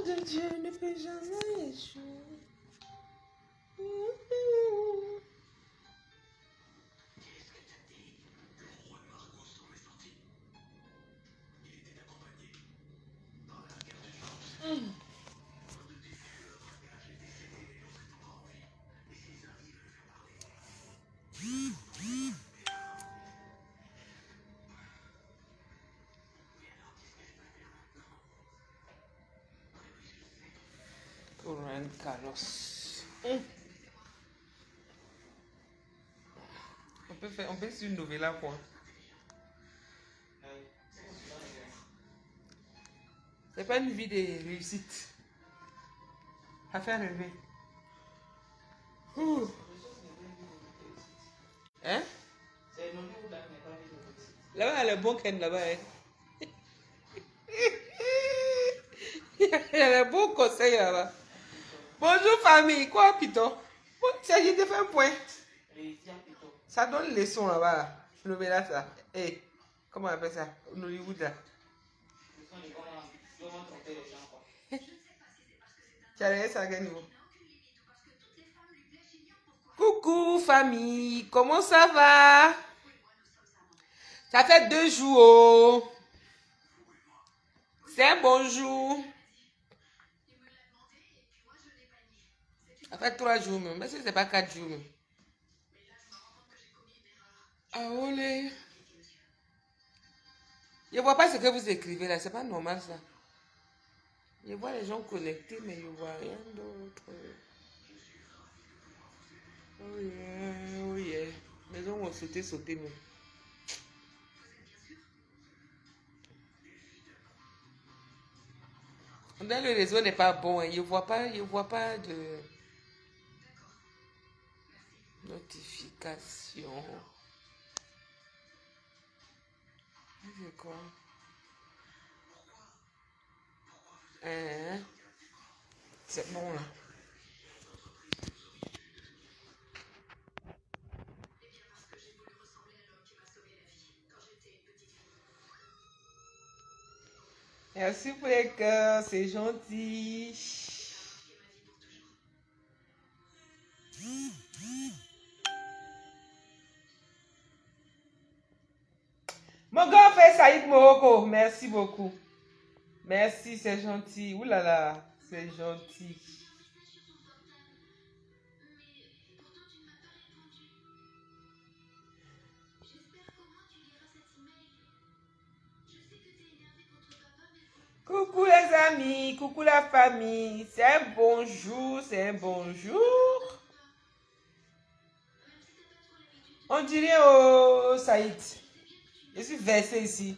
de Dieu ne peut jamais échouer. Pour un carrosse. On peut faire une nouvelle à quoi? C'est pas une vie de réussite. À faire rêver. Hein? Là-bas, il y a le bon Ken là-bas. Hein? Il y a le bon conseil là-bas. Bonjour famille, quoi Python? Ça y est, j'ai fait un point. Ça donne les sons là-bas. Là. Je le verrai ça. Hey, comment on appelle ça? Nollywood là. Tu as regardé ça à quel niveau? Coucou famille, comment ça va? Ça fait 2 jours. Oh. C'est un bonjour. Ça fait 3 jours même. Mais c'est pas 4 jours même. Ah olé. Je ne vois pas ce que vous écrivez là. C'est pas normal ça. Je vois les gens connectés, mais je ne vois rien d'autre. Oh yeah, oh yeah. Les gens vont sauter même. Le réseau n'est pas bon. Hein. Je ne vois pas de notification. C'est quoi? Hein? C'est bon là. Merci pour les cœurs, c'est gentil. Mon grand frère Saïd Morocco, merci beaucoup. Merci, c'est gentil. Ouh là là, c'est gentil. Coucou les amis, coucou la famille. C'est un bonjour, c'est un bonjour. On dirait au Saïd. Je suis versé ici.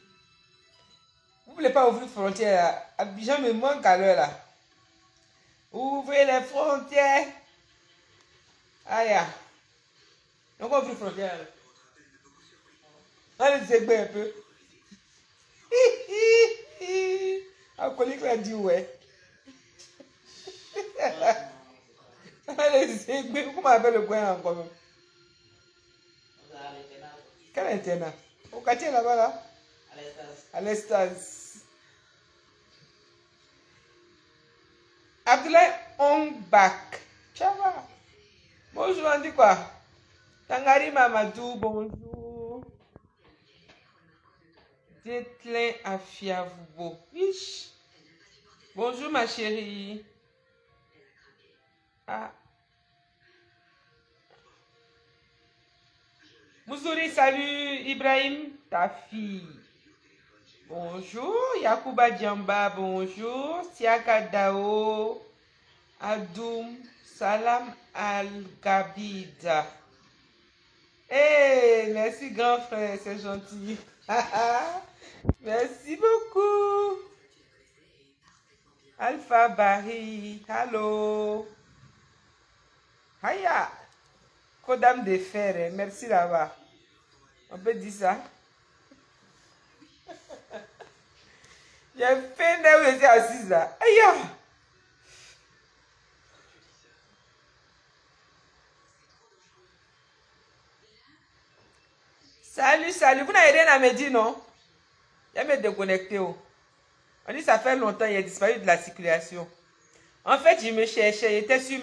Vous ne voulez pas ouvrir les frontières là. Abidjan me manque à l'heure là. Ouvrez les frontières. Aïe. Donc on ouvre les frontières là. On les égbé un peu. Alcoolique l'a dit ouais. On les égbé. Comment on appelle le coin encore même? Quel internat? Au quartier là-bas là? À l'Estase. Abdoulaye Ongbak. Ça va? Bonjour, on dit quoi? Tangari Mamadou, bonjour. Déclin Afiavoubo. Wesh. Bonjour ma chérie. Ah. Mouzouri, salut Ibrahim, ta fille. Bonjour, Yakuba Djamba, bonjour. Siaka Dao, Adoum, Salam Al-Gabida. Hey, merci grand frère, c'est gentil. Merci beaucoup. Alpha Barry, hello. Haya, Kodam de fer, merci là-bas. On peut dire ça. J'ai fait là où j'étais assise là. Aïe! Salut, salut. Vous n'avez rien à me dire, non? Je vais me déconnecter. Oh. On dit ça fait longtemps, il a disparu de la circulation. En fait, je me cherchais, j'étais sur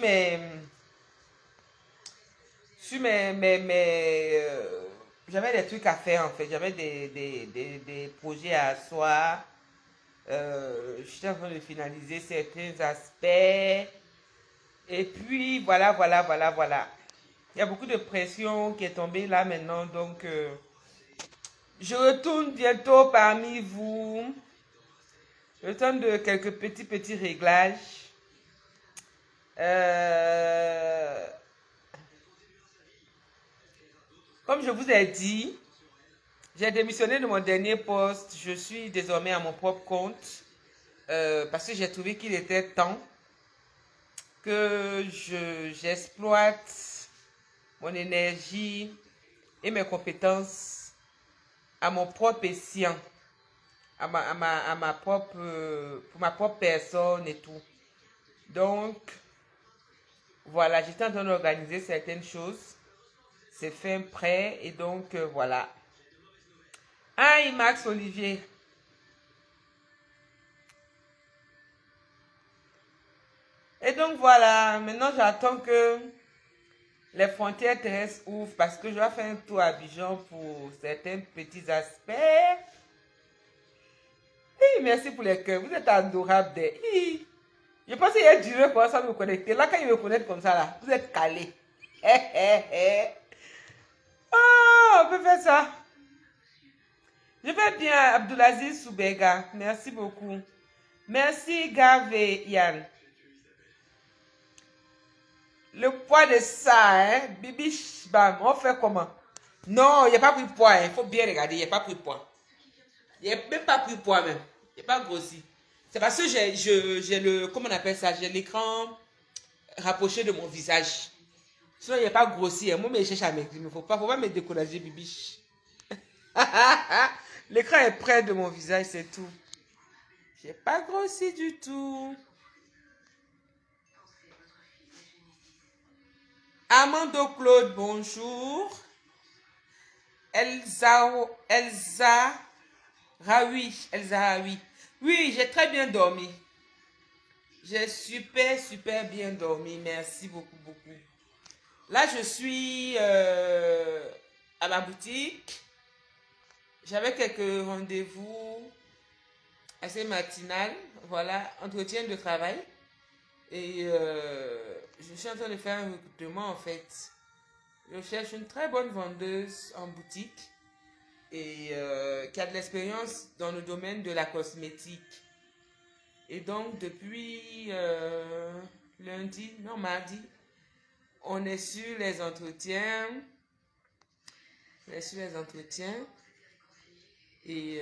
j'avais des trucs à faire en fait. J'avais des projets à asseoir. J'étais en train de finaliser certains aspects. Et puis, voilà. Il y a beaucoup de pression qui est tombée là maintenant. Donc, je retourne bientôt parmi vous. Le temps de quelques petits réglages. Comme je vous ai dit, j'ai démissionné de mon dernier poste. Je suis désormais à mon propre compte. Parce que j'ai trouvé qu'il était temps que j'exploite mon énergie et mes compétences à mon propre escient, pour ma propre personne et tout. Donc, voilà, j'étais en train d'organiser certaines choses. C'est fin prêt et donc, voilà. Aïe, Max Olivier. Et donc, voilà, maintenant j'attends que les frontières terrestres ouvrent parce que je vais faire un tour à Abidjan pour certains petits aspects. Hey, merci pour les cœurs, vous êtes adorables. Je pense qu'il y a duré pour ça me connecter. Là, quand il me connecte comme ça, là, vous êtes calés. Oh, on peut faire ça. Je vais bien, Abdulaziz Soubega. Merci beaucoup. Merci, Gav et Yann. Le poids de ça, hein, Bibi Bam, on fait comment? Non, il n'y a pas pris poids, il faut bien regarder, il n'y a pas pris poids. Il n'y a même pas pris poids même. Il n'y a pas grossi. C'est parce que j'ai le, comment on appelle ça, j'ai l'écran rapproché de mon visage. Sinon, il n'y a pas grossi. Moi, mais je cherche à maigrir. Il ne faut pas me décourager, Bibi. L'écran est près de mon visage, c'est tout. J'ai pas grossi du tout. Amando Claude, bonjour. Elsa Raoui. Oui, j'ai très bien dormi. J'ai super bien dormi. Merci beaucoup. Là, je suis à ma boutique. J'avais quelques rendez-vous assez matinales. Voilà, entretien de travail. Et je suis en train de faire un recrutement en fait. Je cherche une très bonne vendeuse en boutique et qui a de l'expérience dans le domaine de la cosmétique. Et donc depuis mardi, on est sur les entretiens. Et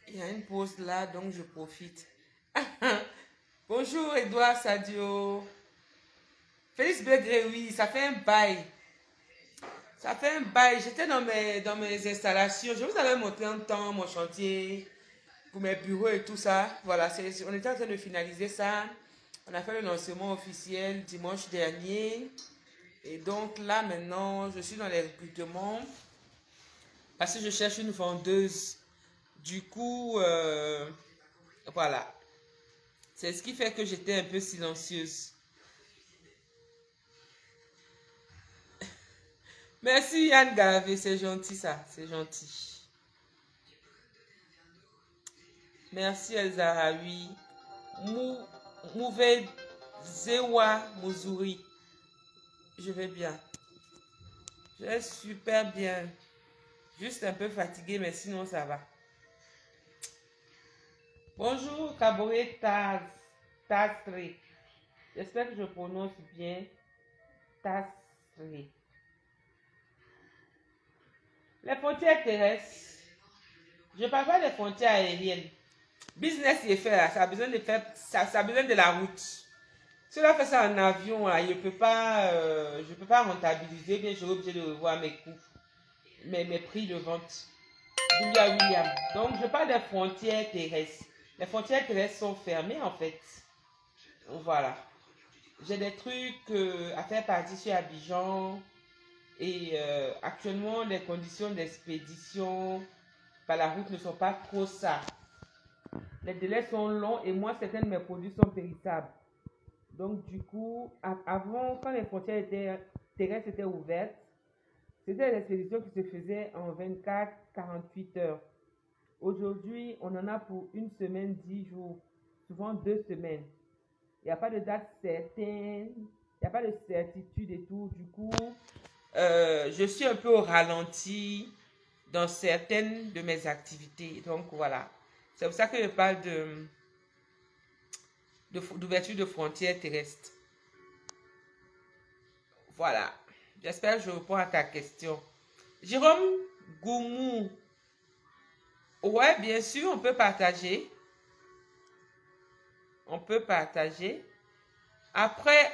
il y a une pause là, donc je profite. Bonjour Edouard Sadio. Félix Begré, oui, ça fait un bail. J'étais dans mes installations. Je vous avais montré un temps mon chantier pour mes bureaux et tout ça. Voilà, on était en train de finaliser ça. On a fait le lancement officiel dimanche dernier. Et donc là, maintenant, je suis dans les recrutements parce que je cherche une vendeuse. Du coup, voilà. C'est ce qui fait que j'étais un peu silencieuse. Merci Yann Gavé, c'est gentil ça, c'est gentil. Merci Elsa Raoui. Mouve Zewa Mouzouri. Je vais bien. Je vais super bien. Juste un peu fatiguée, mais sinon ça va. Bonjour Kabore Tastre. J'espère que je prononce bien. Tastre. Les frontières terrestres. Je parle pas des frontières aériennes. Business est fait là, ça a besoin de faire, ça a besoin de la route. Si on fait ça en avion, là, je peux pas rentabiliser, bien je suis obligé de revoir mes coûts, mes prix de vente. William. Donc je parle des frontières terrestres. Les frontières terrestres sont fermées en fait. Voilà. J'ai des trucs à faire partir sur Abidjan. Et actuellement, les conditions d'expédition par la route ne sont pas trop ça. les délais sont longs et moi, certains de mes produits sont périssables. Donc, du coup, avant, quand les frontières terrestres étaient ouvertes, c'était des expéditions qui se faisaient en 24-48 heures. Aujourd'hui, on en a pour une semaine, 10 jours, souvent 2 semaines. Il n'y a pas de date certaine, il n'y a pas de certitude et tout. Du coup, je suis un peu au ralenti dans certaines de mes activités. Donc, voilà. C'est pour ça que je parle d'ouverture de frontières terrestres. Voilà. J'espère que je réponds à ta question. Jérôme Goumou. Ouais, bien sûr, on peut partager. On peut partager. Après,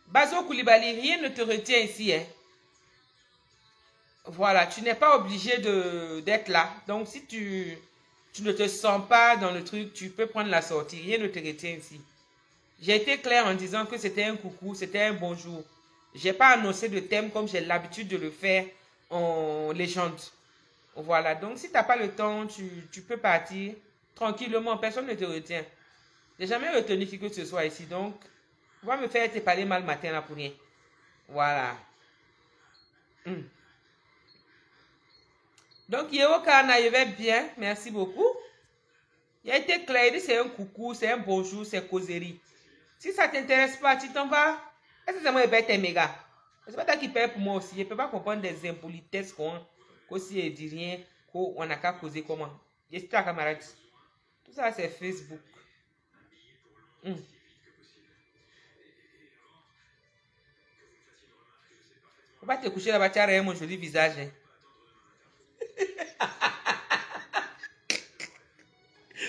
Bazo Koulibaly, rien ne te retient ici. Hein. Voilà, tu n'es pas obligé d'être là. Donc, si tu ne te sens pas dans le truc, tu peux prendre la sortie. Rien ne te retient ici. J'ai été claire en disant que c'était un coucou, c'était un bonjour. Je n'ai pas annoncé de thème comme j'ai l'habitude de le faire en légende. Voilà, donc si tu n'as pas le temps, tu peux partir tranquillement, personne ne te retient. Je n'ai jamais retenu qui que ce soit ici, donc on va me faire te parler mal matin là pour rien. Voilà. Donc Yeo Kana, je vais bien, merci beaucoup. Il a été clair, il dit c'est un coucou, c'est un bonjour, c'est causerie. Si ça ne t'intéresse pas, tu t'en vas. Est-ce que c'est moi qui paye tes mégas? C'est pas toi qui paye pour moi aussi. Je ne peux pas comprendre des impolitesses qu'on si elle dit rien, qu'on n'a qu'à causer comment. Je suis ta camarade. Tout ça, c'est Facebook. Faut pas te coucher là-bas, tu as rien mon joli visage. Hein.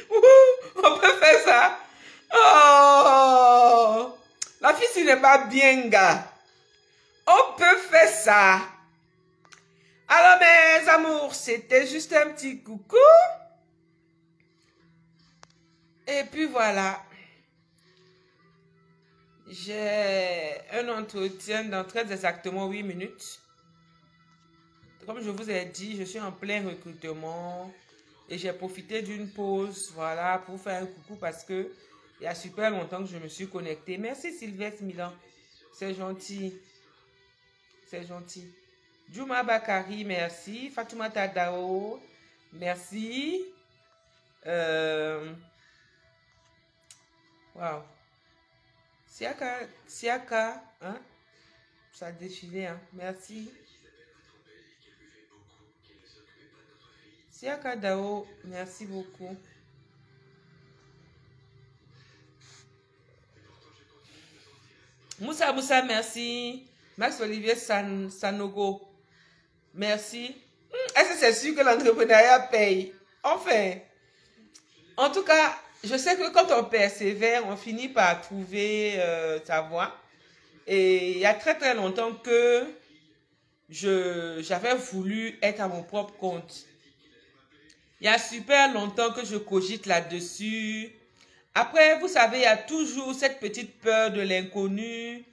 On peut faire ça. Oh, la fille, ce n'est pas bien, gars. On peut faire ça. Alors, mes amours, c'était juste un petit coucou. Et puis voilà. J'ai un entretien dans très exactement 8 minutes. Comme je vous ai dit, je suis en plein recrutement. Et j'ai profité d'une pause, voilà, pour faire un coucou parce que il y a super longtemps que je me suis connectée. Merci Sylvestre Milan. C'est gentil. C'est gentil. Juma Bakari, merci. Fatouma Tadao, merci. Wow. Siaka, hein? Ça a défilé, hein? Merci. Siaka Dao, merci beaucoup. Moussa, merci. Max Olivier Sanogo, merci. Est-ce que c'est sûr que l'entrepreneuriat paye? Enfin, en tout cas, je sais que quand on persévère, on finit par trouver sa voie. Et il y a très très longtemps que j'avais voulu être à mon propre compte. Il y a super longtemps que je cogite là-dessus. Après, vous savez, il y a toujours cette petite peur de l'inconnu,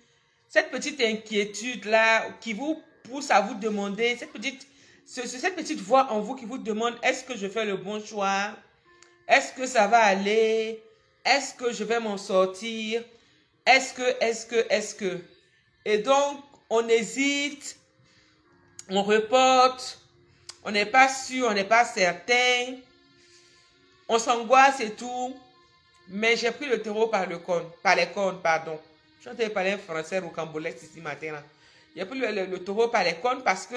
cette petite inquiétude-là qui vous pousse à vous demander, cette petite voix en vous qui vous demande, est-ce que je fais le bon choix? Est-ce que ça va aller? Est-ce que je vais m'en sortir? Est-ce que? Et donc, on hésite, on reporte, on n'est pas sûr, on n'est pas certain, on s'angoisse et tout. Mais j'ai pris le taureau par les cornes, pardon. Je suis en train de parler français ou cambodais ici matin. J'ai pris le taureau par les cornes parce que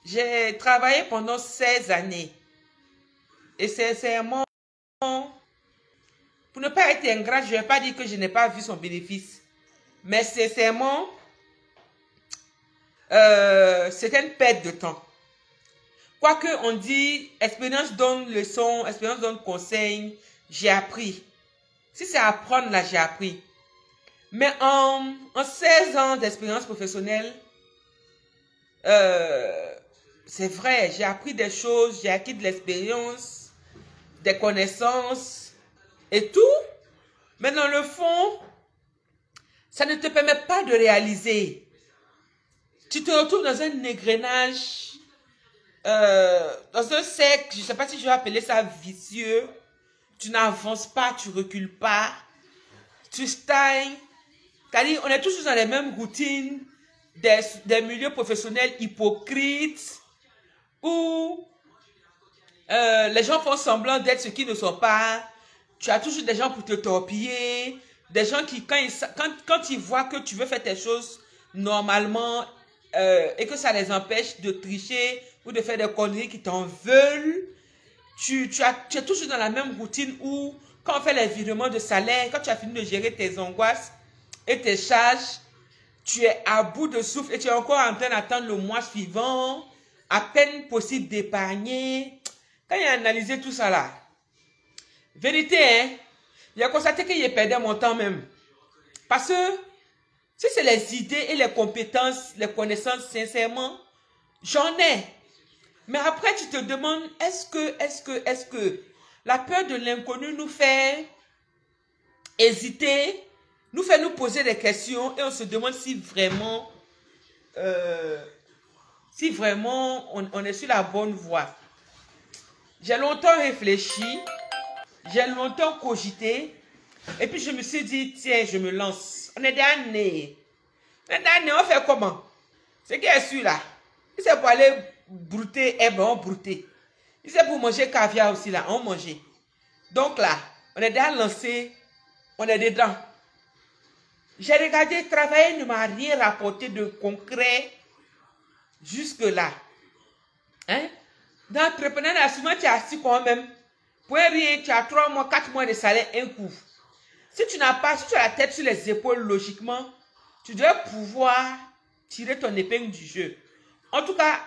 j'ai travaillé pendant 16 années. Et sincèrement, pour ne pas être ingrat, je ne vais pas dire que je n'ai pas vu son bénéfice. Mais sincèrement, c'était une perte de temps. Quoique on dit, expérience donne leçon, expérience donne conseil, j'ai appris. Si c'est apprendre, là, j'ai appris. Mais en 16 ans d'expérience professionnelle, c'est vrai, j'ai appris des choses, j'ai acquis de l'expérience, des connaissances et tout. Mais dans le fond, ça ne te permet pas de réaliser. Tu te retrouves dans un égrenage dans un cercle, je ne sais pas si je vais appeler ça vicieux. Tu n'avances pas, tu recules pas, tu stagnes. C'est-à-dire, on est toujours dans les mêmes routines des milieux professionnels hypocrites où les gens font semblant d'être ce qu'ils ne sont pas. Tu as toujours des gens pour te torpiller, des gens qui, quand ils voient que tu veux faire tes choses normalement et que ça les empêche de tricher ou de faire des conneries qui t'en veulent, tu es toujours dans la même routine où, quand on fait les virements de salaire, quand tu as fini de gérer tes angoisses et tes charges, tu es à bout de souffle et tu es encore en train d'attendre le mois suivant, à peine possible d'épargner. Quand il a analysé tout ça là, vérité, hein, il a constaté qu'il perdait mon temps même. Parce que si c'est les idées et les compétences, les connaissances, sincèrement, j'en ai. Mais après, tu te demandes, est-ce que la peur de l'inconnu nous fait hésiter, nous fait nous poser des questions et on se demande si vraiment on est sur la bonne voie. J'ai longtemps réfléchi, j'ai longtemps cogité et puis je me suis dit, tiens, je me lance. On est d'année. On fait comment? C'est qui est sûr là? Si c'est pour aller brouter, eh ben on brouter. Si c'est pour manger caviar aussi là, on mangeait. Donc là, on est déjà lancé, on est dedans. J'ai regardé, travailler ne m'a rien rapporté de concret jusque là. Hein? Dans l'entrepreneuriat, souvent tu es assis quand même. Pour rien, tu as 3 mois, 4 mois de salaire, un coup. Si tu n'as pas, si tu as la tête sur les épaules, logiquement, tu dois pouvoir tirer ton épingle du jeu. En tout cas,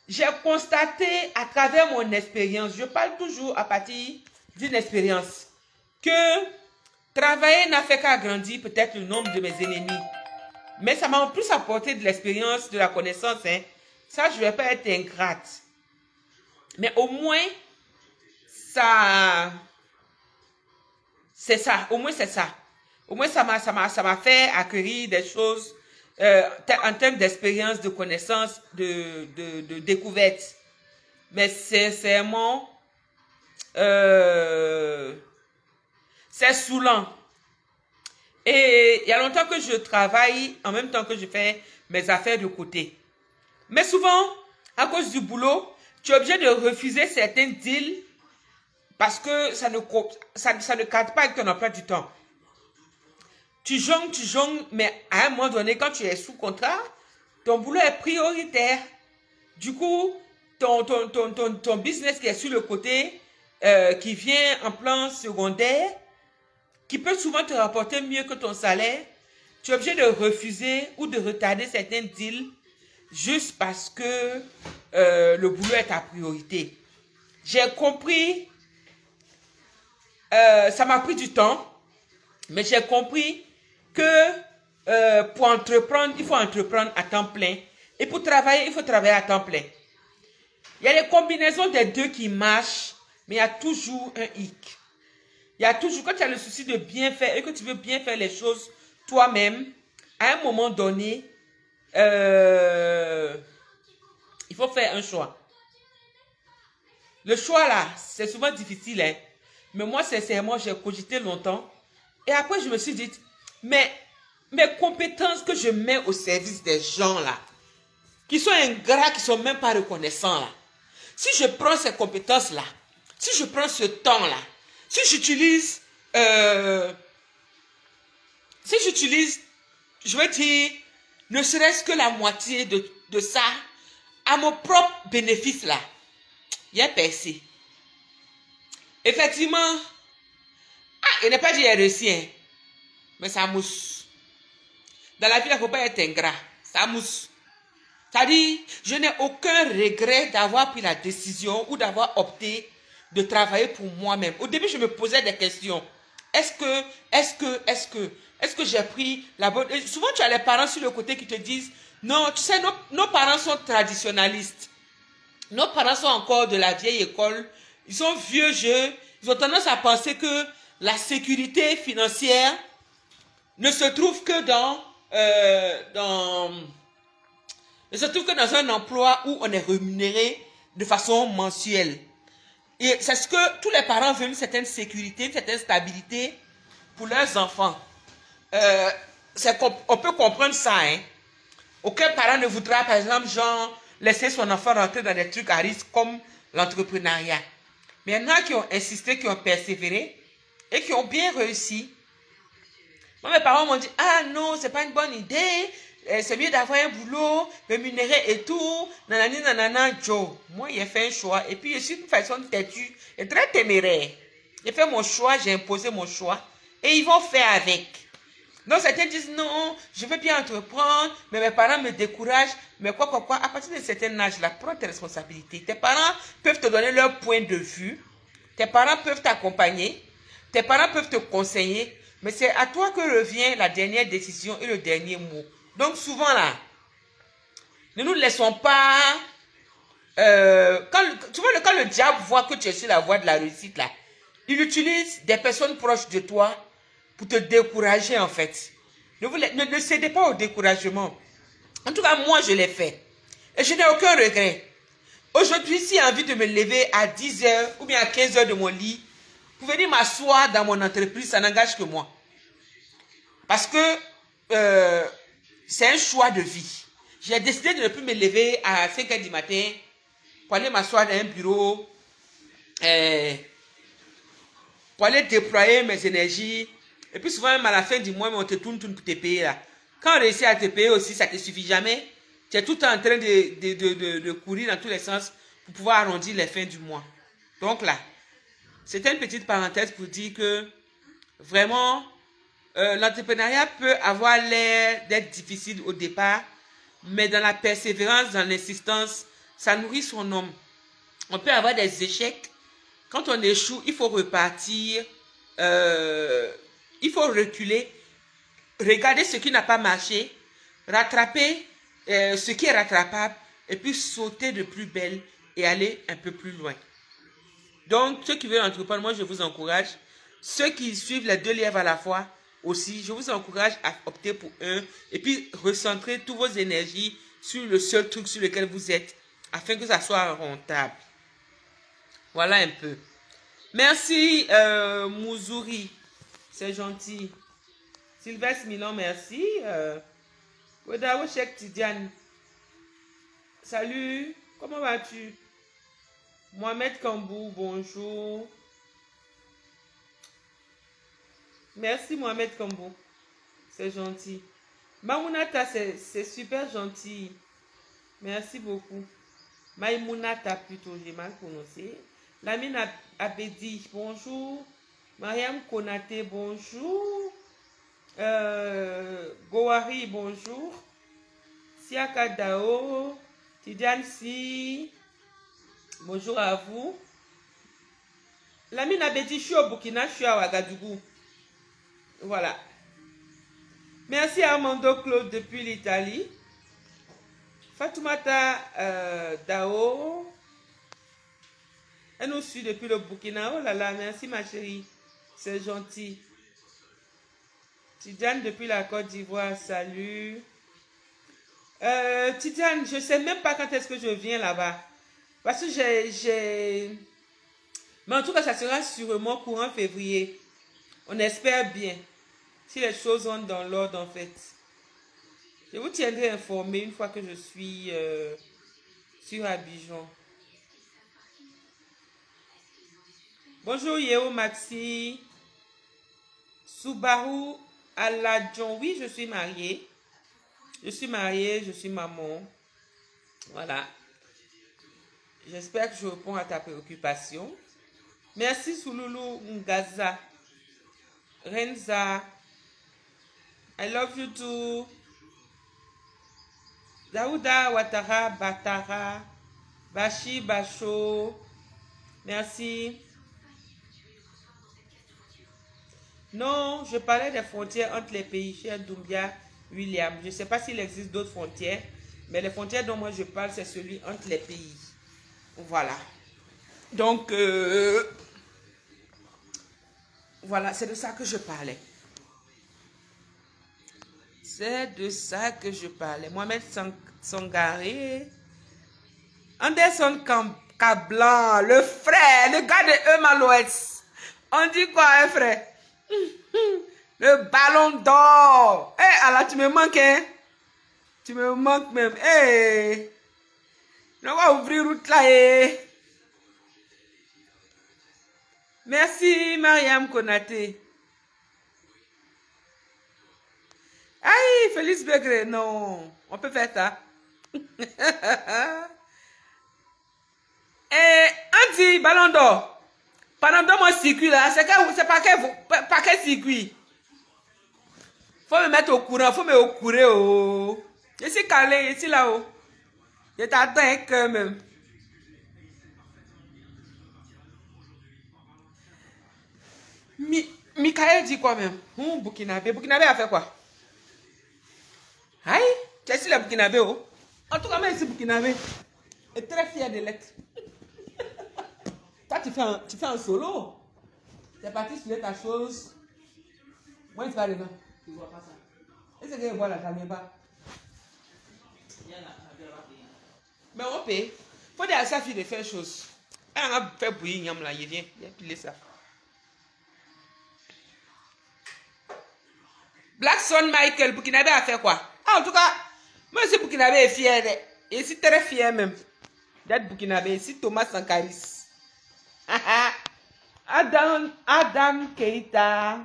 j'ai constaté à travers mon expérience, je parle toujours à partir d'une expérience, que travailler n'a fait qu'agrandir peut-être le nombre de mes ennemis. Mais ça m'a en plus apporté de l'expérience, de la connaissance. Hein. Ça, je ne vais pas être ingrate. Mais au moins, ça... C'est ça. Au moins, c'est ça. Au moins, ça m'a fait acquérir des choses en termes d'expérience, de connaissances, de découverte. Mais sincèrement, c'est saoulant. Et il y a longtemps que je travaille en même temps que je fais mes affaires de côté. Mais souvent, à cause du boulot, tu es obligé de refuser certains deals parce que ça ne cadre pas avec ton emploi du temps. Tu jongles, mais à un moment donné, quand tu es sous contrat, ton boulot est prioritaire. Du coup, ton business qui est sur le côté, qui vient en plan secondaire, qui peut souvent te rapporter mieux que ton salaire, tu es obligé de refuser ou de retarder certains deals juste parce que le boulot est ta priorité. J'ai compris, ça m'a pris du temps, mais j'ai compris que pour entreprendre, il faut entreprendre à temps plein. Et pour travailler, il faut travailler à temps plein. Il y a des combinaisons des deux qui marchent, mais il y a toujours un hic. Il y a toujours, quand tu as le souci de bien faire et que tu veux bien faire les choses toi-même, à un moment donné, il faut faire un choix. Le choix là, c'est souvent difficile, hein? Mais moi, sincèrement, j'ai cogité longtemps. Et après, je me suis dit, mais mes compétences que je mets au service des gens là, qui sont ingrats, qui ne sont même pas reconnaissants là, si je prends ces compétences là, si je prends ce temps là, si j'utilise, je veux dire, ne serait-ce que la moitié de ça, à mon propre bénéfice là, il y a percé. Effectivement, il n'est pas dit qu'il a réussi, hein, mais ça mousse. Dans la vie, il ne faut pas être ingrat, ça mousse. C'est-à-dire, je n'ai aucun regret d'avoir pris la décision ou d'avoir opté de travailler pour moi-même. Au début, je me posais des questions. Est-ce que j'ai pris la bonne... Et souvent, tu as les parents sur le côté qui te disent, non, tu sais, nos parents sont traditionnalistes. Nos parents sont encore de la vieille école. Ils sont vieux jeux. Ils ont tendance à penser que la sécurité financière ne se trouve que dans un emploi où on est rémunéré de façon mensuelle. Et c'est ce que tous les parents veulent, une certaine sécurité, une certaine stabilité pour leurs enfants. On peut comprendre ça. Hein. Aucun parent ne voudra, par exemple, genre, laisser son enfant rentrer dans des trucs à risque comme l'entrepreneuriat. Mais il y en a qui ont insisté, qui ont persévéré et qui ont bien réussi. Moi, mes parents m'ont dit, ah non, c'est pas une bonne idée. C'est mieux d'avoir un boulot rémunéré et tout. Nanani, nanana, Joe. Moi, j'ai fait un choix. Et puis, je suis d'une façon têtue et très téméraire. J'ai fait mon choix, j'ai imposé mon choix. Et ils vont faire avec. Donc, certains disent, non, je veux bien entreprendre, mais mes parents me découragent. Mais quoi. À partir d'un certain âge, là, prends tes responsabilités. Tes parents peuvent te donner leur point de vue. Tes parents peuvent t'accompagner. Tes parents peuvent te conseiller. Mais c'est à toi que revient la dernière décision et le dernier mot. Donc souvent là, ne nous laissons pas... quand le diable voit que tu es sur la voie de la réussite là, il utilise des personnes proches de toi pour te décourager en fait. Ne cédez pas au découragement. En tout cas, moi je l'ai fait. Et je n'ai aucun regret. Aujourd'hui, si j'ai envie de me lever à 10 h ou bien à 15 h de mon lit, pour venir m'asseoir dans mon entreprise, ça n'engage que moi. Parce que c'est un choix de vie. J'ai décidé de ne plus me lever à 5 h du matin pour aller m'asseoir dans un bureau, pour aller déployer mes énergies. Et puis souvent, même à la fin du mois, on te tourne pour te payer là. Quand on réussit à te payer aussi, ça ne te suffit jamais. Tu es tout le temps en train de courir dans tous les sens pour pouvoir arrondir les fins du mois. Donc là, c'était une petite parenthèse pour dire que vraiment, l'entrepreneuriat peut avoir l'air d'être difficile au départ, mais dans la persévérance, dans l'insistance, ça nourrit son homme. On peut avoir des échecs. Quand on échoue, il faut repartir, il faut reculer, regarder ce qui n'a pas marché, rattraper ce qui est rattrapable, et puis sauter de plus belle et aller un peu plus loin. Donc, ceux qui veulent entreprendre, moi je vous encourage. Ceux qui suivent les 2 lièvres à la fois, aussi, je vous encourage à opter pour un et puis recentrer toutes vos énergies sur le seul truc sur lequel vous êtes afin que ça soit rentable. Voilà un peu. Merci Mouzouri, c'est gentil. Sylvestre Milan, merci. Wedawo Cheikh Tidiane, salut, comment vas-tu? Mohamed Kambou, bonjour. Merci Mohamed Kambou, c'est gentil. Mamounata, c'est super gentil. Merci beaucoup. Maïmounata plutôt, j'ai mal prononcé. Lamine Abedi, bonjour. Mariam Konate, bonjour. Gowari, bonjour. Siaka Dao, Tidiane Si, bonjour à vous. Lamine Abedi, je suis au Burkina, je suis à Ouagadougou. Voilà. Merci à Armando Claude depuis l'Italie. Fatoumata Dao. Elle nous suit depuis le Burkina. Oh là là, merci ma chérie. C'est gentil. Tidiane depuis la Côte d'Ivoire, salut. Tidiane, je ne sais même pas quand est-ce que je viens là-bas. Parce que j'ai... Mais en tout cas, ça sera sûrement courant février. On espère bien. Si les choses vont dans l'ordre, en fait. Je vous tiendrai informé une fois que je suis sur Abidjan. Bonjour Yeo Maxi. Subaru Aladjon. Oui, je suis mariée. Je suis mariée, je suis maman. Voilà. J'espère que je réponds à ta préoccupation. Merci Souloulou Ngaza. Renza. I love you too. Daouda Ouattara Batara. Bashi Bacho. Merci. Non, je parlais des frontières entre les pays, cher Doumbia William. Je ne sais pas s'il existe d'autres frontières, mais les frontières dont moi je parle, c'est celui entre les pays. Voilà. Donc, voilà, c'est de ça que je parlais. C'est de ça que je parlais. Mohamed Sangaré. Anderson Cablan, le frère, le gars de Malouette. On dit quoi, hein, frère? Le ballon d'or. Eh, Allah, tu me manques, hein? Tu me manques même. Eh, on va ouvrir route là, eh. Merci, Mariam Konaté. Aïe, Félix Begré, non. On peut faire ça. Eh, Andy, ballon d'or. Pendant mon circuit là, c'est pas quel circuit. Faut me mettre au courant, faut me au courant. Oh. Je suis calé, ici là-haut. Je t'attends quand même. Michael dit quoi même? Burkinabé. Burkinabé a fait quoi? Aïe, tu es sur le Burkinabé, oh. En tout cas, moi, ici, Burkinabé est très fier de l'être. Toi, tu fais un solo. Tu es parti sur ta chose. Moi, tu vas dedans. Tu ne vois pas ça. Est-ce que je vois là, ça ne vient pas? Mais on paye. Il faut dire à sa fille de faire des choses. Elle a fait bouillir, là, il vient piler ça. Black Son Michael, Burkinabé a fait quoi? Ah, en tout cas, moi aussi Burkinabé est fier. Et c'est très fier même d'être Burkinabé. C'est Thomas Sankaris. Adam Keita.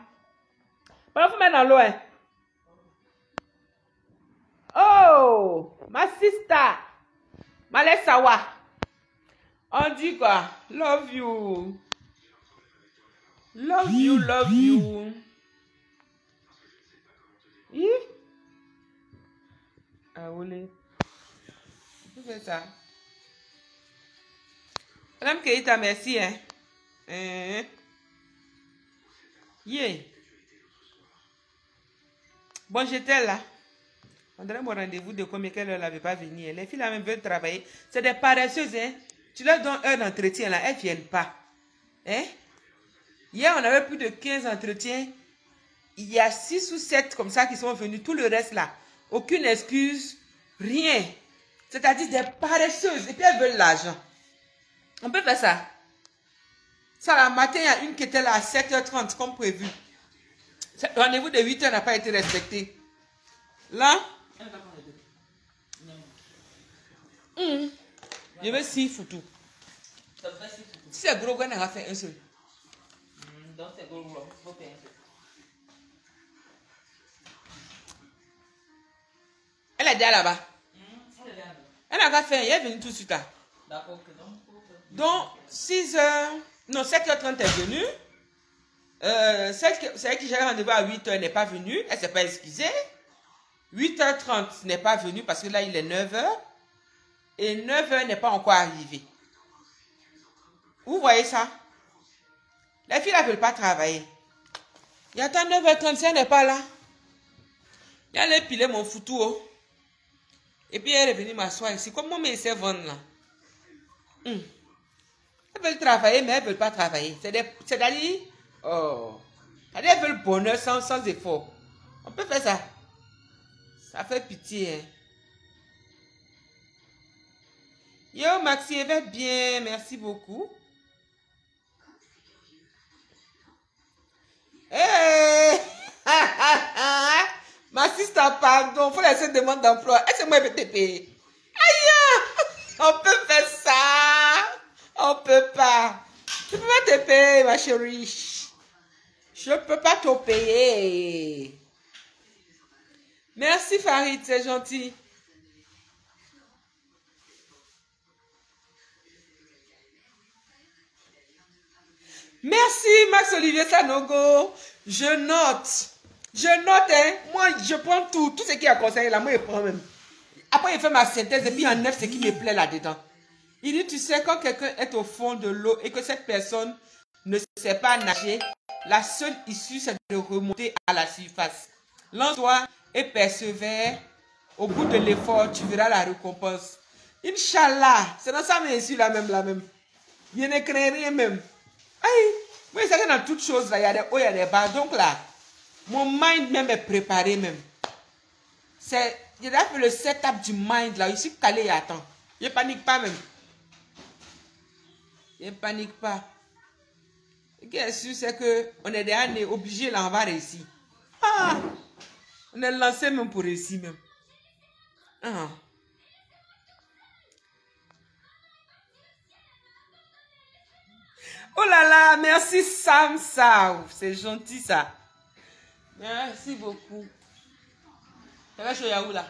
Pas vous mettre dans l'eau. Hein? Oh, ma sister. Malé Sawa. On dit quoi? Love you. Love you, love you. Ah, oui. Tu fais ça. Madame Keita, merci. Hein. Yeah. Bon, j'étais là. On dirait mon rendez-vous de combien qu'elle n'avait pas venu. Les filles là même veulent travailler. C'est des paresseuses. Hein. Tu leur donnes un entretien là, elles ne viennent pas. Hein? Hier, on avait plus de 15 entretiens. Il y a 6 ou 7 comme ça qui sont venus. Tout le reste là, aucune excuse, rien. C'est-à-dire des paresseuses. Et puis elles veulent l'argent. On peut faire ça. Ça, la matin, il y a une qui était là à 7h30 comme prévu. Le rendez-vous de 8h n'a pas été respecté. Là, je veux 6 foutus. Si c'est gros, on a fait un seul. Donc c'est gros, il faut faire un seul. Elle est déjà là-bas. Elle n'a pas fait, elle est venue tout de suite là. D'accord. Donc, 6h, non, 7h30 est venue. Celle qui j'avais rendez-vous à 8h n'est pas venue. Elle ne s'est pas excusée. 8h30 n'est pas venue parce que là, il est 9h. Et 9h n'est pas encore arrivé. Vous voyez ça? Les filles ne veulent pas travailler. Il attend 9h30, si elle n'est pas là. Il allait piler mon foutu. Et puis elle est venue m'asseoir ici. Comment me laisser vendre là? Elles veulent travailler, mais elles ne veulent pas travailler. C'est-à-dire, elles veulent le bonheur sans effort. On peut faire ça. Ça fait pitié. Hein? Yo, Maxi, elle va bien. Merci beaucoup. Hey! Ma sister, pardon. Il faut laisser une demande d'emploi. Est-ce que moi, je peux te payer? Aïe! On peut faire ça. On peut pas. Je peux pas te payer, ma chérie. Je peux pas te payer. Merci, Farid. C'est gentil. Merci, Max-Olivier Sanogo. Je note. Je note, hein. Moi, je prends tout. Tout ce qui est conseillé là, moi, je prends même. Après, il fait ma synthèse et puis il enlève ce qui me plaît là-dedans. Il dit, tu sais, quand quelqu'un est au fond de l'eau et que cette personne ne sait pas nager, la seule issue, c'est de remonter à la surface. Lance-toi et persévère. Au bout de l'effort, tu verras la récompense. Inch'Allah. C'est dans ça, mais ici, là même. Je ne crains rien même. Aïe. Moi, je sais que dans toutes choses, là, il y a des hauts, il y a des bas. Donc là, mon mind même est préparé même. J'ai fait le setup du mind là. Je suis calé et attends. Je ne panique pas même. Ne panique pas. Ce qui est sûr, c'est qu'on est déjà obligé, là, on va réussir. Ah! On est lancé même pour réussir même. Ah. Oh là là, merci Sam Sao. C'est gentil ça. Merci beaucoup. Ça va chez Yahoo là.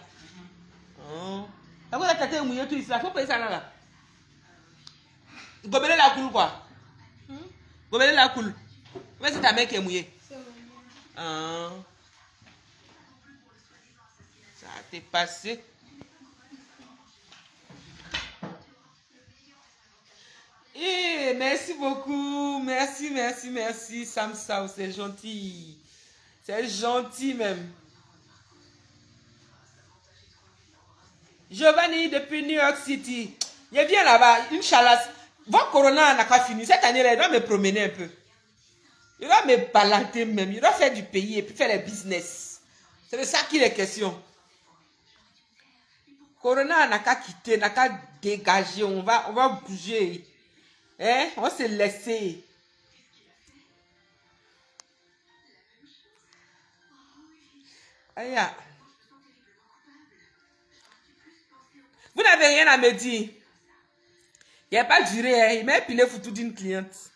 Oh. Ah, vous la tête est mouillée tout ici là. Faut payer ça là. Gobelé la coule quoi. Gobelé la coule. Mais c'est ta mère qui est mouillée. Ah. Ça t'est passé. Eh, merci beaucoup. Merci, merci, merci. Sam Sao, c'est gentil. C'est gentil même. Giovanni depuis New York City. Je viens là-bas. Inch'Allah. Votre corona n'a pas fini. Cette année-là, il doit me promener un peu. Il doit me balancer même. Il doit faire du pays et puis faire les business. C'est de ça qu'il est question. Corona n'a qu'à quitter, n'a qu'à dégager. On va bouger. Hein? On va se laisser. Aïe. Vous n'avez rien à me dire. Il n'y a pas duré. Hein? Il m'a épilé photo d'une cliente.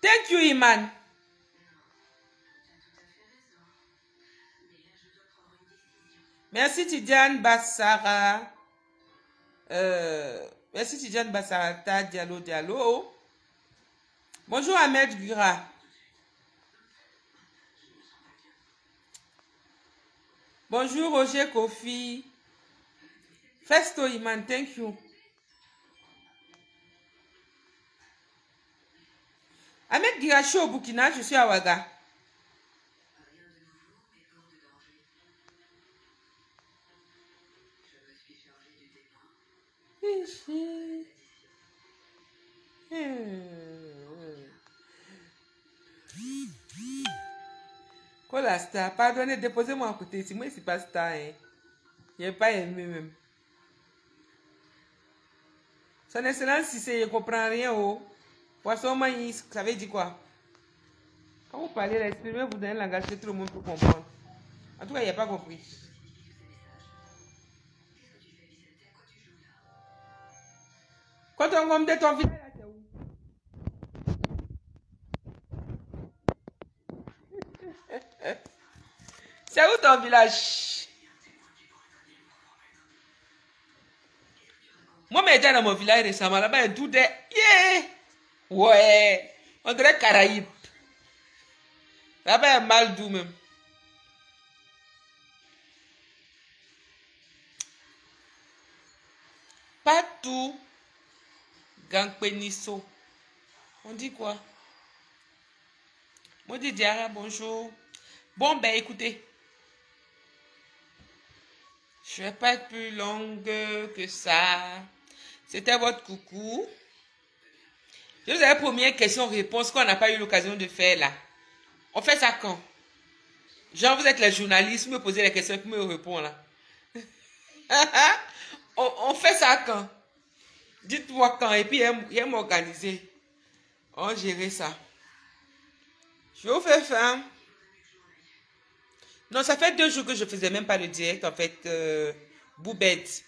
Thank you, Iman. Merci, Tidiane Bassara. Merci, Tidiane Bassarata. Diallo. Bonjour, Ahmed Gura. Bonjour, Roger Kofi. Festo, Iman. Thank you. Ahmed Gura, je suis au Burkina. Je suis à Ouaga. Quoi la star? Pardonnez, déposez-moi à côté. Si moi, c'est pas star. Hein. Je n'ai pas aimé même. Son excellence, si c'est, je ne comprends rien. Oh. Poisson maïs, ça veut dire quoi? Quand vous parlez, exprimez-vous dans un langage que tout le monde peut comprendre. En tout cas, il n'y a pas compris. Quand on compte de ton village, c'est où? C'est où ton village? Moi, je suis dans mon village récemment. Là-bas, il y a tout des... Yeah! Ouais! On dirait Caraïbes. Là-bas, il y a mal doux même. Pas tout. Gangpeniso. On dit quoi? Moi, dit Diara, bonjour. Bon, ben écoutez. Je ne vais pas être plus longue que ça. C'était votre coucou. Je vous avais promis une question-réponse qu'on n'a pas eu l'occasion de faire là. On fait ça quand? Genre, vous êtes les journalistes, vous me posez les questions et vous me répondez là. on fait ça quand? Dites-moi quand et puis il va m'organiser. On gérer ça. Je vous fais faim. Non, ça fait 2 jours que je ne faisais même pas le direct en fait. Boubette.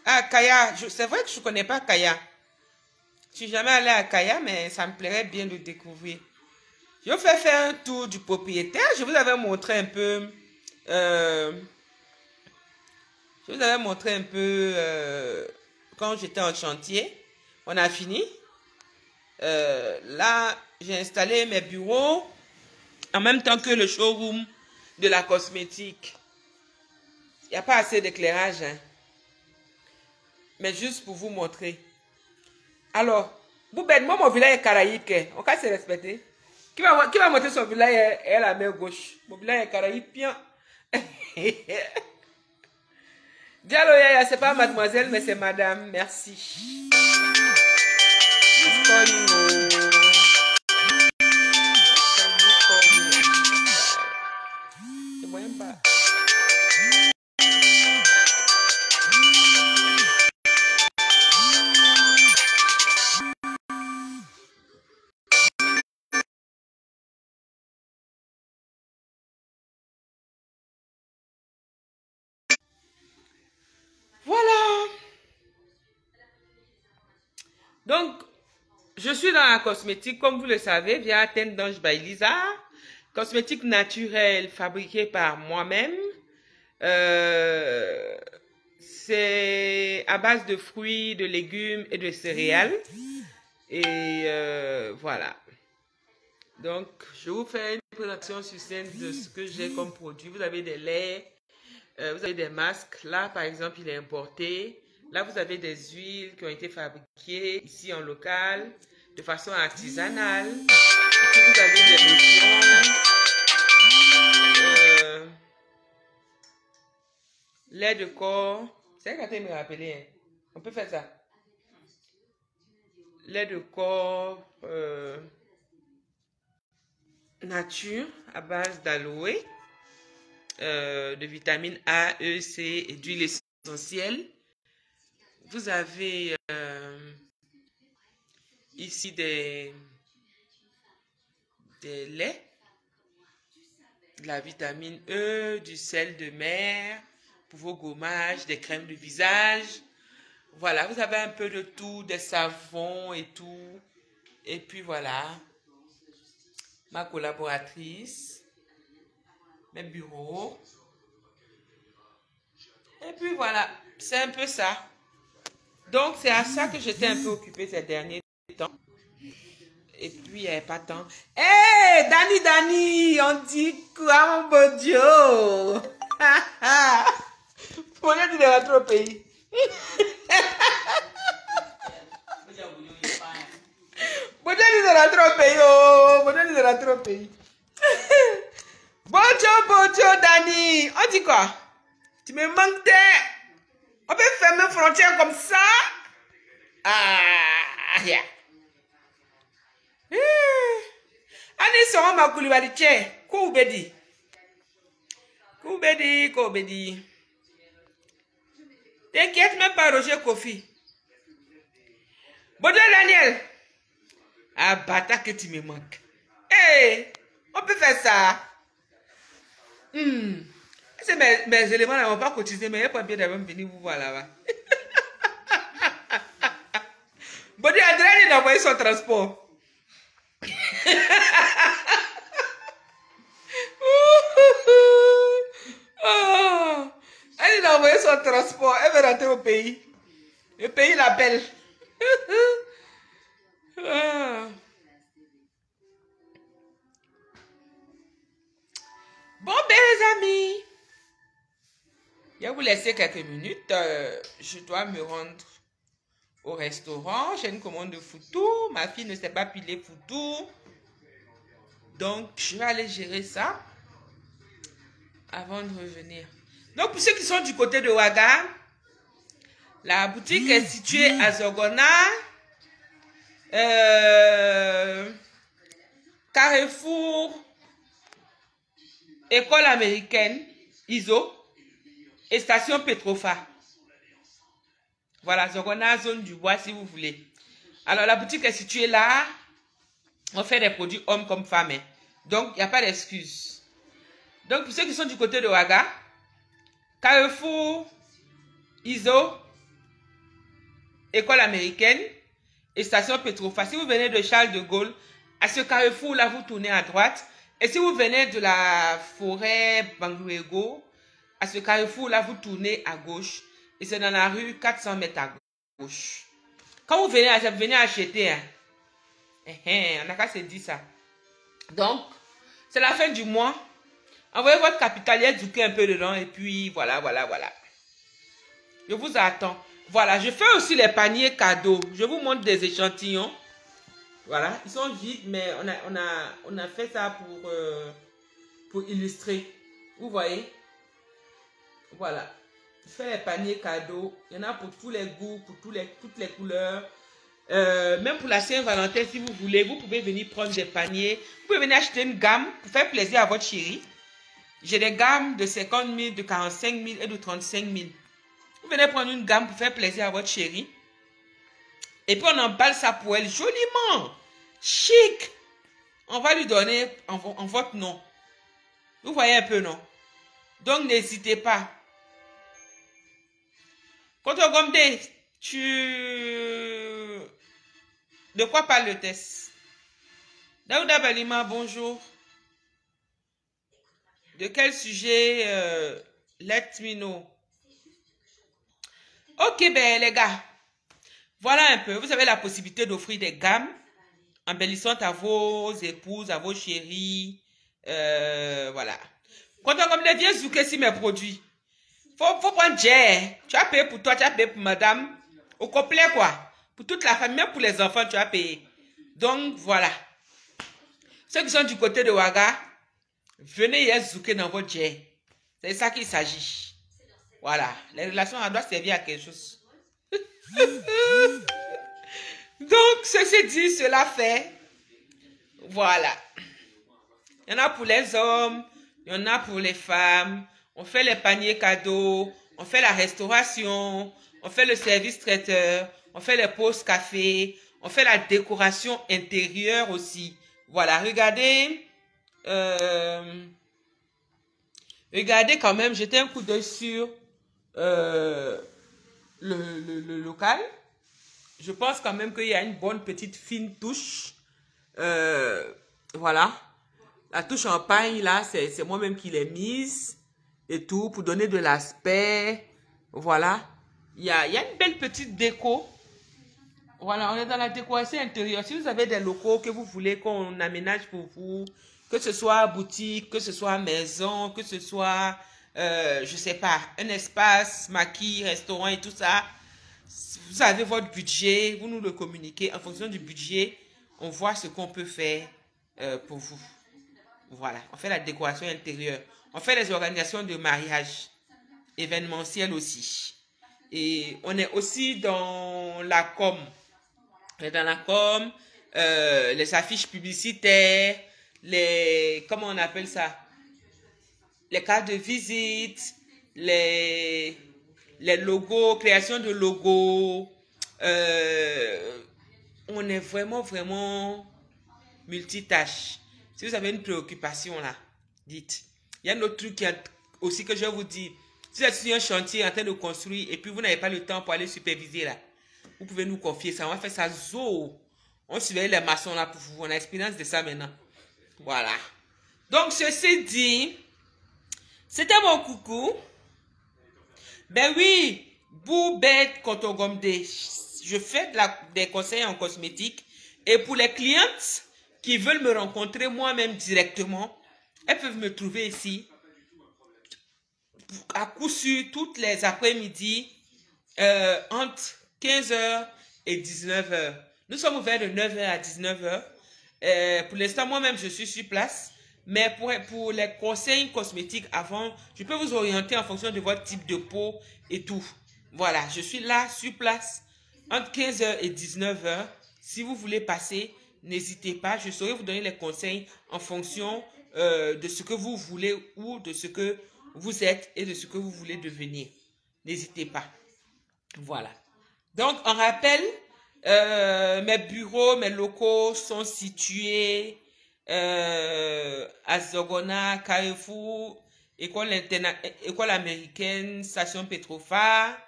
Ah, Kaya. C'est vrai que je ne connais pas Kaya. Je suis jamais allée à Kaya, mais ça me plairait bien de découvrir. Je vous fais faire un tour du propriétaire. Je vous avais montré un peu... quand j'étais en chantier. On a fini. Là, j'ai installé mes bureaux en même temps que le showroom de la cosmétique. Il n'y a pas assez d'éclairage. Hein. Mais juste pour vous montrer. Alors, Boubette, moi, mon village est caraïbe. On va se respecter. Qui va montrer son village est la main gauche. Mon village est caraïbien. Diallo Yaya, c'est pas mademoiselle, mais c'est madame. Merci. Donc, je suis dans la cosmétique, comme vous le savez, via Teinte d'Ange by Lisa. Cosmétique naturelle fabriquée par moi-même. C'est à base de fruits, de légumes et de céréales. Et voilà. Donc, je vous fais une présentation succincte de ce que j'ai comme produit. Vous avez des laits, vous avez des masques. Là, par exemple, il est importé. Là, vous avez des huiles qui ont été fabriquées ici en local, de façon artisanale. Ici, vous avez des lotions, lait de corps. C'est quand il me rappelait. Hein. On peut faire ça. Lait de corps nature à base d'aloe, de vitamines A, E, C et d'huile essentielle. Vous avez ici des laits, de la vitamine E, du sel de mer pour vos gommages, des crèmes de visage. Voilà, vous avez un peu de tout, des savons et tout. Et puis voilà, ma collaboratrice, mes bureaux. Et puis voilà, c'est un peu ça. Donc, c'est à ça que j'étais un peu occupée ces derniers temps. Et puis, il n'y avait pas de temps. Hé, hey, Dani, on dit quoi, mon beau Dieu? Mon Dieu, tu devrais rentrer au pays. Mon Dieu, tu devrais rentrer au pays. Oh, mon Dieu, tu devrais rentrer au pays. Bon Dieu, Dani. On dit quoi? Tu me manques. On peut fermer les frontières comme ça? Ah, yeah. Ani sont ma Koulibaly, Koubedi. T'inquiète même pas, Roger Kofi. Bon Dieu, Daniel. Ah, bata que tu me manques. Hey, on peut faire ça. C'est mes éléments n'ont pas cotisé, mais il n'y a pas bien d'avoir venir vous voir là-bas. Bon Dieu, André, il a envoyé son transport. Oh, elle a envoyé son transport. Elle veut rentrer au pays. Le pays l'appelle. Bon, ben les amis, je vais vous laisser quelques minutes. Je dois me rendre au restaurant. J'ai une commande de foutou. Ma fille ne sait pas piler foutou. Donc, je vais aller gérer ça avant de revenir. Donc, pour ceux qui sont du côté de Ouaga, la boutique est située à Zogona, Carrefour, École américaine, ISO, et station Petrofa. Voilà, Zogona, zone du bois, si vous voulez. Alors, la boutique est située là. On fait des produits hommes comme femmes. Hein. Donc, il n'y a pas d'excuse. Donc, pour ceux qui sont du côté de Ouaga, Carrefour, ISO, École américaine et station Petrofa. Si vous venez de Charles de Gaulle, à ce carrefour-là, vous tournez à droite. Et si vous venez de la forêt Bangouego, à ce carrefour-là, vous tournez à gauche. Et c'est dans la rue 400 mètres à gauche. Quand vous venez acheter, hein, on n'a qu'à se dire ça. Donc, c'est la fin du mois. Envoyez votre capital, éduquez un peu dedans. Et puis, voilà. Je vous attends. Voilà, je fais aussi les paniers cadeaux. Je vous montre des échantillons. Voilà, ils sont vides, mais on a fait ça pour illustrer. Vous voyez? Voilà. Je fais les paniers cadeaux. Il y en a pour tous les goûts, pour toutes les couleurs. Même pour la Saint-Valentin, si vous voulez, vous pouvez venir prendre des paniers. Vous pouvez venir acheter une gamme pour faire plaisir à votre chérie. J'ai des gammes de 50 000, de 45 000 et de 35 000. Vous venez prendre une gamme pour faire plaisir à votre chérie. Et puis on emballe ça pour elle joliment. Chic. On va lui donner en votre nom. Vous voyez un peu, non? Donc n'hésitez pas. Quand on gomme tu De quoi parle le test? Daouda Balima, bonjour. De quel sujet? Let me know. Ok, ben les gars, voilà un peu. Vous avez la possibilité d'offrir des gammes embellissantes à vos épouses, à vos chéris. Voilà. Quand on comme les vieux zoukés si mes produits. Faut prendre Jay. Tu as payé pour toi, tu as payé pour madame. Au complet, quoi. Pour toute la famille, même pour les enfants, tu as payé. Donc, voilà. Ceux qui sont du côté de Ouaga, venez hier zouker dans votre Jay. C'est ça qu'il s'agit. Voilà. Les relations, elles doivent servir à quelque chose. Donc, ceci dit, cela fait. Voilà. Il y en a pour les hommes, il y en a pour les femmes. On fait les paniers cadeaux, on fait la restauration, on fait le service traiteur, on fait les pauses café, on fait la décoration intérieure aussi. Voilà, regardez. Regardez quand même, jetez un coup d'œil sur le local. Je pense quand même qu'il y a une bonne petite fine touche. Voilà. La touche en paille, là, c'est moi-même qui l'ai mise. Et tout, pour donner de l'aspect. Voilà. Il y a une belle petite déco. Voilà, on est dans la décoration intérieure. Si vous avez des locaux que vous voulez qu'on aménage pour vous, que ce soit boutique, que ce soit maison, que ce soit, je sais pas, un espace, maquis, restaurant et tout ça, vous avez votre budget, vous nous le communiquez. En fonction du budget, on voit ce qu'on peut faire pour vous. Voilà, on fait la décoration intérieure. On fait les organisations de mariage, événementielles aussi. Et on est aussi dans la com. On est dans la com, les affiches publicitaires, comment on appelle ça? Les cartes de visite, les logos, création de logos. On est vraiment multitâche. Si vous avez une préoccupation là, dites. Il y a un autre truc aussi que je vais vous dire. Si vous êtes sur un chantier en train de construire et puis vous n'avez pas le temps pour aller superviser là, vous pouvez nous confier ça. On va faire ça zo. On surveille les maçons là pour vous. On a l'expérience de ça maintenant. Voilà. Donc, ceci dit, c'était mon coucou. Ben oui, Boubette Kotogomde. Je fais des conseils en cosmétique. Et pour les clientes qui veulent me rencontrer moi-même directement, elles peuvent me trouver ici à coup sûr toutes les après-midi entre 15h et 19h. Nous sommes ouverts de 9h à 19h. Pour l'instant, moi-même, je suis sur place. Mais pour les conseils cosmétiques avant, je peux vous orienter en fonction de votre type de peau et tout. Voilà, je suis là sur place entre 15h et 19h. Si vous voulez passer, n'hésitez pas. Je saurai vous donner les conseils en fonction de ce que vous voulez ou de ce que vous êtes et de ce que vous voulez devenir. N'hésitez pas. Voilà. Donc, en rappel, mes bureaux, mes locaux sont situés à Zogona, Carrefour, école américaine, station Petrofa,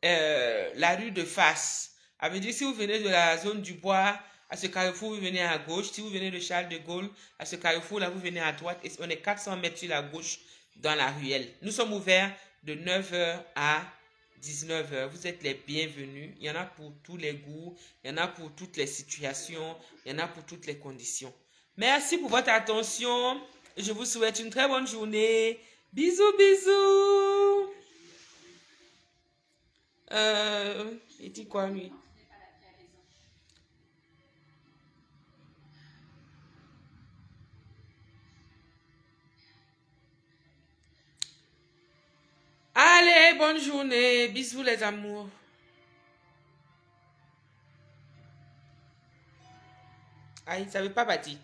la rue de Face. Ça veut dire si vous venez de la zone du Bois, à ce carrefour, vous venez à gauche. Si vous venez de Charles de Gaulle, à ce carrefour, là, vous venez à droite. Et on est 400 mètres sur la gauche dans la ruelle. Nous sommes ouverts de 9h à 19h. Vous êtes les bienvenus. Il y en a pour tous les goûts. Il y en a pour toutes les situations. Il y en a pour toutes les conditions. Merci pour votre attention. Je vous souhaite une très bonne journée. Bisous, bisous. Il dit quoi, lui? Allez, bonne journée. Bisous, les amours. Ah, il ne savait pas bâtir.